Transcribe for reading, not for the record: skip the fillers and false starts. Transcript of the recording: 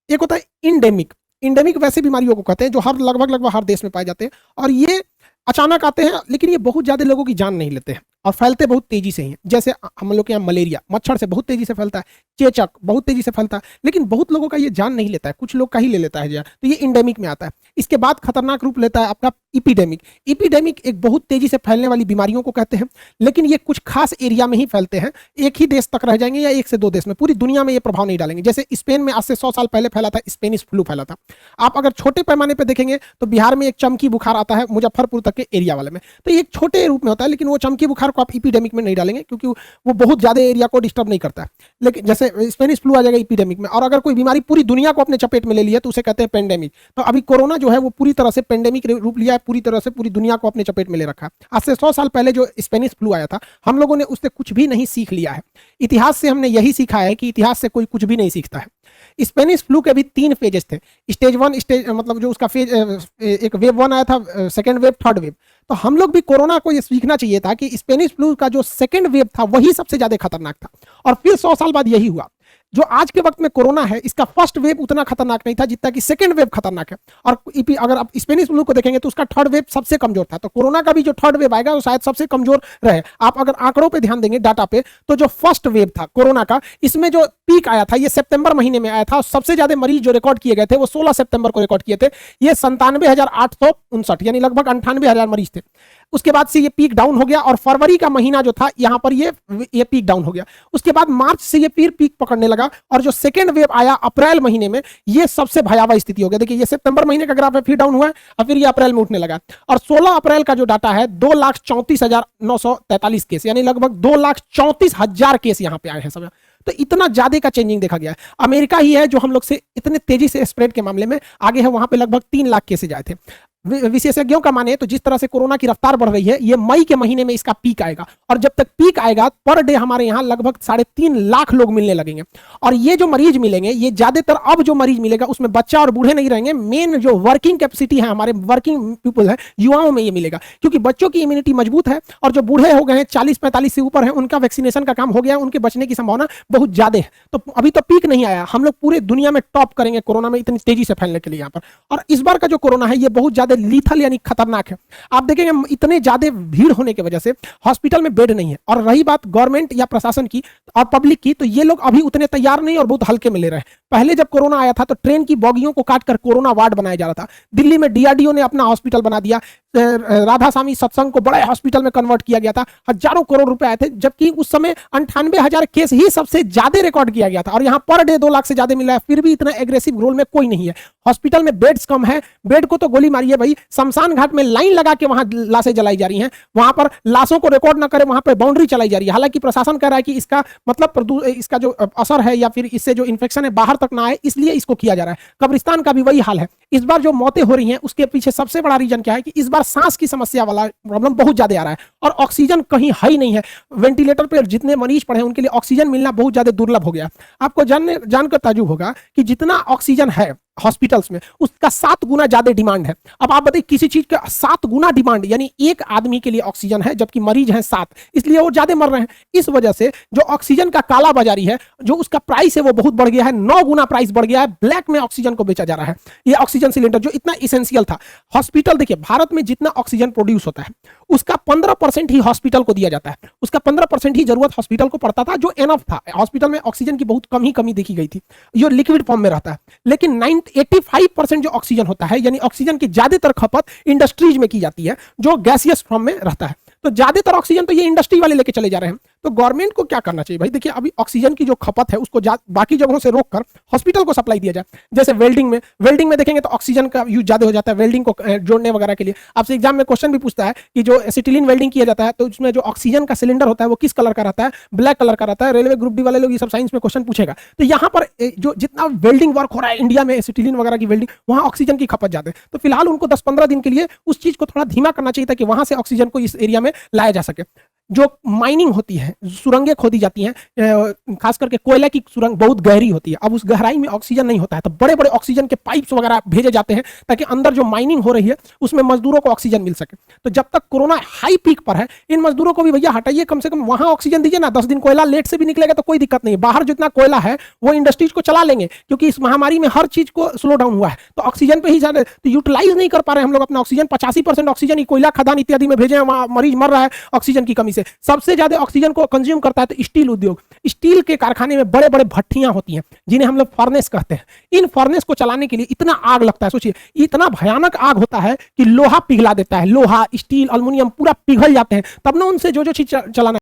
एक होता है इंडेमिक। इंडेमिक वैसे बीमारियों को कहते हैं जो हर लगभग हर देश में पाए जाते हैं, और ये अचानक आते हैं, लेकिन ये बहुत ज्यादा लोगों की जान नहीं लेते हैं और फैलते बहुत तेजी से हैं। जैसे हम लोग के यहाँ मलेरिया मच्छर से बहुत तेजी से फैलता है, चेचक बहुत तेजी से फैलता है, लेकिन बहुत लोगों का ये जान नहीं लेता है, कुछ लोग का ही ले लेता है जान, तो ये इंडेमिक में आता है। इसके बाद खतरनाक रूप लेता है आपका इपीडेमिक। इपीडेमिक एक बहुत तेजी से फैलने वाली बीमारियों को कहते हैं, लेकिन ये कुछ खास एरिया में ही फैलते हैं, एक ही देश तक रह जाएंगे या एक से दो देश में, पूरी दुनिया में ये प्रभाव नहीं डालेंगे। जैसे स्पेन में आज से 100 साल पहले फैला था, स्पेनिश फ्लू फैला था। आप अगर छोटे पैमाने पर देखेंगे तो बिहार में एक चमकी बुखार आता है मुजफ्फरपुर तक के एरिया वाले में, तो ये एक छोटे रूप में होता है, लेकिन वो चमकी बुखार को आप इपीडेमिक में नहीं डालेंगे क्योंकि वो बहुत ज्यादा एरिया को डिस्टर्ब नहीं करता है। लेकिन जैसे स्पेनिश फ्लू आ जाएगा इपीडेमिक में, और अगर कोई बीमारी पूरी दुनिया को अपने चपेट में ले लिया तो उसे कहते हैं पेंडेमिक। तो अभी कोरोना जो है वो पूरी तरह से पेंडेमिक रूप लिया है, पूरी तरह से पूरी दुनिया को अपने चपेट में ले रखा है। आज से 100 साल पहले जो स्पेनिश फ्लू आया था, हम लोगों ने उससे कुछ भी नहीं सीख लिया है। इतिहास से हमने यही सीखा है कि इतिहास से कोई कुछ भी नहीं सीखता है। स्पेनिश फ्लू के भी 3 फेजेस थे। स्टेज 1 स्टेज मतलब जो उसका फेज, एक वेव 1 आया था, सेकंड वेव, थर्ड वेव। तो हम लोग भी कोरोना को ये सीखना चाहिए था कि स्पेनिश फ्लू का जो सेकंड वेव था वही सबसे ज्यादा खतरनाक था, और फिर 100 साल बाद यही हुआ। जो आज के वक्त में कोरोना है, इसका फर्स्ट वेव उतना खतरनाक नहीं था जितना कि सेकंड वेव खतरनाक है। और अगर आप स्पेनिश फ्लू को देखेंगे तो उसका थर्ड वेव सबसे कमजोर था, तो कोरोना का भी जो थर्ड वेव आएगा वो शायद सबसे कमजोर रहे। आप अगर आंकड़ों पे ध्यान देंगे, डाटा पे, तो जो फर्स्ट वेव था कोरोना का, इसमें जो पीक आया था ये सितंबर महीने में आया था, और सबसे ज्यादा मरीज जो रिकॉर्ड किए गए थे वो 16 सितंबर को रिकॉर्ड किए थे। ये 97,859 यानी लगभग 98,000 मरीज थे। उसके बाद से ये पीक डाउन हो गया, और फरवरी का महीना जो था यहां पर ये पीक डाउन हो गया। उसके बाद मार्च से ये फिर पीक पकड़ने लगा, और जो सेकेंड वेव आया अप्रैल महीने में, ये सबसे भयावह स्थिति हो गया। देखिए ये सितंबर महीने का ग्राफ है, फिर डाउन हुआ है और फिर ये अप्रैल में उठने लगा। और 16 अप्रैल का जो डाटा है 2,34,943 केस, यानी लगभग 2,34,000 केस यहां पे आए हैं सब। तो इतना ज्यादा का चेंजिंग देखा गया है। अमेरिका ही है जो हम लोग से इतने तेजी से स्प्रेड के मामले में आगे है, वहां पे लगभग 3 लाख केसेज आए थे। विशेषज्ञों का माने तो जिस तरह से कोरोना की रफ्तार बढ़ रही है, ये मई के महीने में इसका पीक आएगा, और जब तक पीक आएगा पर डे हमारे यहाँ लगभग 3.5 लाख लोग मिलने लगेंगे। और ये जो मरीज मिलेंगे, ये ज्यादातर अब जो मरीज मिलेगा उसमें बच्चा और बूढ़े नहीं रहेंगे, मेन जो वर्किंग कैपेसिटी है, हमारे वर्किंग पीपल है, युवाओं में ये मिलेगा, क्योंकि बच्चों की इम्यूनिटी मजबूत है, और जो बूढ़े हो गए हैं 40-45 से ऊपर है, उनका वैक्सीनेशन का काम हो गया, उनके बचने की संभावना बहुत ज्यादा है। तो अभी तो पीक नहीं आया, हम लोग पूरे दुनिया में टॉप करेंगे कोरोना में इतनी तेजी से फैलने के लिए यहाँ पर। और इस बार का जो कोरोना है ये बहुत ज्यादा लीथल यानी खतरनाक है। आप देखेंगे इतने ज्यादा भीड़ होने की वजह से हॉस्पिटल में बेड नहीं है। और रही बात गवर्नमेंट या प्रशासन की और पब्लिक की, तो ये लोग अभी उतने तैयार नहीं और बहुत हल्के में ले रहे हैं। पहले जब कोरोना आया था तो ट्रेन की बोगियों को काटकर कोरोना वार्ड बनाया जा रहा था। दिल्ली में डीआरडीओ ने अपना हॉस्पिटल बना दिया, राधा स्वामी सत्संग को बड़े हॉस्पिटल में कन्वर्ट किया गया था, हजारों करोड़ रुपए आए थे, जबकि उस समय 98,000 केस ही सबसे ज्यादा रिकॉर्ड किया गया था, और यहाँ पर डे 2 लाख से ज्यादा मिला है, फिर भी इतना एग्रेसिव रोल में कोई नहीं है। हॉस्पिटल में बेड्स कम है, बेड को तो गोली मारिए भाई, शमशान घाट में लाइन लगा के वहां लाशें जलाई जा रही हैं, वहां पर लाशों को रिकॉर्ड ना करे, वहां पर बाउंड्री चलाई जा रही है। हालांकि प्रशासन कह रहा है कि इसका मतलब इसका जो असर है या फिर इससे जो इन्फेक्शन है बाहर तक ना आए, इसलिए इसको किया जा रहा है। कब्रिस्तान का भी वही हाल है। इस बार जो मौतें हो रही हैं उसके पीछे सबसे बड़ा रीजन क्या है कि इस बार सांस की समस्या वाला प्रॉब्लम बहुत ज्यादा आ रहा है, और ऑक्सीजन कहीं है ही नहीं है। वेंटिलेटर पर जितने मरीज पड़े हैं उनके लिए ऑक्सीजन मिलना बहुत ज्यादा दुर्लभ हो गया। आपको जानकर ताज्जुब होगा कि जितना ऑक्सीजन है हॉस्पिटल्स में, उसका 7 गुना ज्यादा डिमांड है। अब आप बताइए, किसी चीज का 7 गुना डिमांड, यानी एक आदमी के लिए ऑक्सीजन है जबकि मरीज हैं 7, इसलिए वो ज्यादा मर रहे हैं। इस वजह से जो ऑक्सीजन का काला बाजारी है, जो उसका प्राइस है वो बहुत बढ़ गया है, 9 गुना प्राइस बढ़ गया है। ब्लैक में ऑक्सीजन को बेचा जा रहा है। ये ऑक्सीजन सिलेंडर जो इतना इसेंशियल था, हॉस्पिटल देखिए भारत में जितना ऑक्सीजन प्रोड्यूस होता है उसका 15% ही हॉस्पिटल को दिया जाता है, उसका 15% ही जरूरत हॉस्पिटल को पड़ता था, जो एनफ था। हॉस्पिटल में ऑक्सीजन की बहुत कमी देखी गई थी, जो लिक्विड फॉर्म में रहता है। लेकिन 85% जो ऑक्सीजन होता है, यानी ऑक्सीजन की ज्यादातर खपत इंडस्ट्रीज में की जाती है, जो गैसियस फॉर्म में रहता है। तो ज्यादातर ऑक्सीजन तो ये इंडस्ट्री वाले लेके चले जा रहे हैं। तो गवर्नमेंट को क्या करना चाहिए भाई? देखिए अभी ऑक्सीजन की जो खपत है उसको बाकी जगहों से रोककर हॉस्पिटल को सप्लाई दिया जाए। जैसे वेल्डिंग में देखेंगे तो ऑक्सीजन का यूज ज्यादा हो जाता है वेल्डिंग को जोड़ने वगैरह के लिए। आपसे एग्जाम में क्वेश्चन भी पूछता है कि जो एसिटिलीन वेल्डिंग किया जाता है तो उसमें जो ऑक्सीजन का सिलेंडर होता है वो किस कलर का रहता है? ब्लैक कलर का रहता है। रेलवे ग्रुप डी वाले लोग ये सब साइंस में क्वेश्चन पूछेगा। तो यहाँ पर जो जितना वेल्डिंग वर्क हो रहा है इंडिया में, एसिटिलीन वगैरह की वेल्डिंग, वहाँ ऑक्सीजन की खपत ज्यादा है। तो फिलहाल उनको 10-15 दिन के लिए उस चीज को थोड़ा धीमा करना चाहिए ताकि वहां से ऑक्सीजन को इस एरिया में लाया जा सके। जो माइनिंग होती है, सुरंगें खोदी जाती हैं, खास करके कोयले की सुरंग बहुत गहरी होती है। अब उस गहराई में ऑक्सीजन नहीं होता है, तो बड़े बड़े ऑक्सीजन के पाइप्स वगैरह भेजे जाते हैं ताकि अंदर जो माइनिंग हो रही है उसमें मजदूरों को ऑक्सीजन मिल सके। तो जब तक कोरोना हाई पीक पर है, इन मजदूरों को भी भैया हटाइए, कम से कम वहां ऑक्सीजन दीजिए ना। 10 दिन कोयला लेट से भी निकलेगा तो कोई दिक्कत नहीं, बाहर जितना कोयला है वो इंडस्ट्रीज को चला लेंगे, क्योंकि इस महामारी में हर चीज को स्लो डाउन हुआ है, तो ऑक्सीजन पे ही ज्यादा तो यूटिलाइज नहीं कर पा रहे हम लोग अपना ऑक्सीजन। 85% ऑक्सीजन ही कोयला खदान इत्यादि में भेजे, वहां मरीज मर रहा है ऑक्सीजन की कमी से। सबसे ज्यादा ऑक्सीजन को कंज्यूम करता है तो स्टील उद्योग। स्टील के कारखाने में बड़े बड़े भट्टियां होती हैं जिन्हें हम लोग फर्नेस कहते हैं। इन फर्नेस को चलाने के लिए इतना आग लगता है, सोचिए इतना भयानक आग होता है कि लोहा पिघला देता है, लोहा, स्टील, अल्युमिनियम पूरा पिघल जाते हैं, तब ना उनसे जो जो चीज चलाना